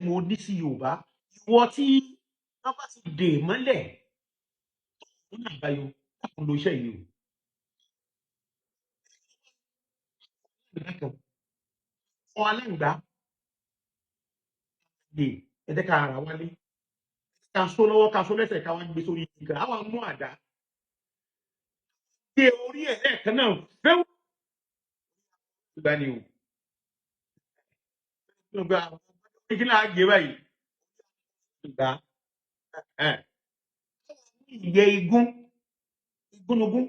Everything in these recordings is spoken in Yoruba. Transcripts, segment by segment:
mo ní sí Yorùbá ìwọ tí wọ́n bá ti dè mọ́lẹ̀ nínú àbáyọ láti lo iṣẹ́ yìí o fún aláǹgbá lè ẹ jẹ́ ká ara wálé ká só lọ́wọ́ ká só lẹ́sẹ̀ ká wá gbé sórí ìgbà á wà mú àdá gé orí ẹ̀ lẹ́ẹ̀kan náà fẹ́wọ́ ìgbà ni o ìgbà kí náà gé báyìí ìgbà ìyẹ́ igúnnugún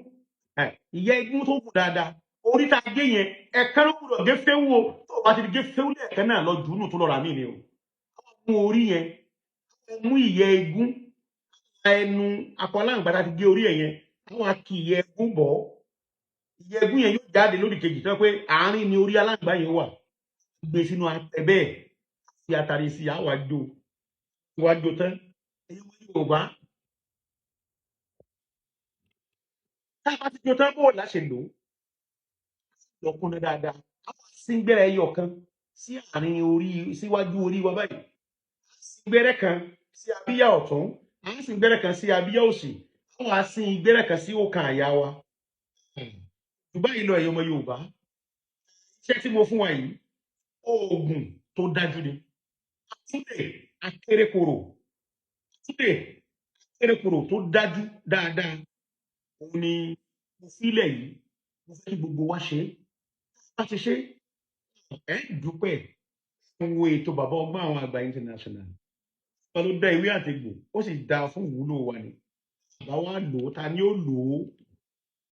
ìyẹ́ igún tó kù dáadáa orí tá a gé yẹn ẹ̀kan ló gbúdọ̀ gé fẹ́wù o tó o bá ti gé fẹ́wù lẹ́ẹ̀kan náà lọ jù ú nù tó lọ rà mí ni o mú orí yẹn mú ìyẹ́ igún ẹnu akọ aláǹgbá tá a ti gé orí ẹ̀ yẹn àwọn akì ìyẹ́ igún bọ̀ ìyẹ́ igún yẹn yóò jáde lórí kejì tó pé àárín ni orí aláǹgbá yẹn wà gbé sínú apẹ bẹ́ẹ̀ fi àtàrí sí àwàjò ìwàjò tán èyí wọ́n Yorùbá tá a bá ti jó tán bó la ṣe lò ó lọkùnrin dáadáa àwọn síngbẹ́rẹ́ ẹyọ kan sí àárín orí síwájú orí wa báyìí síngbẹ́rẹ́ kan sí abíyá ọ̀tún àwọn síngbẹ́rẹ́ kan sí abíyá òsì àwọn síngbẹ́rẹ́ kan sí ọkàn àyà wa ṣùgbọ́n ìlọ ẹ̀yọ́ ọmọ Yorùbá iṣẹ́ tí mo fún wa yìí oògùn tó dájú ni Atude akerekoro Atude akerekoro tó dájú dáadáa òun ni mo fílẹ̀ yìí mo fẹ́ kí gbogbo wa ṣe bá ti ṣe ẹ dúpẹ́ wo ètò bàbá ọgbọ́n àwọn àgbà international wọn ló dá ewé àtegbò ó sì dá fún ìwúlò wa ni bàbá wa lò ó ta ni ó lò ó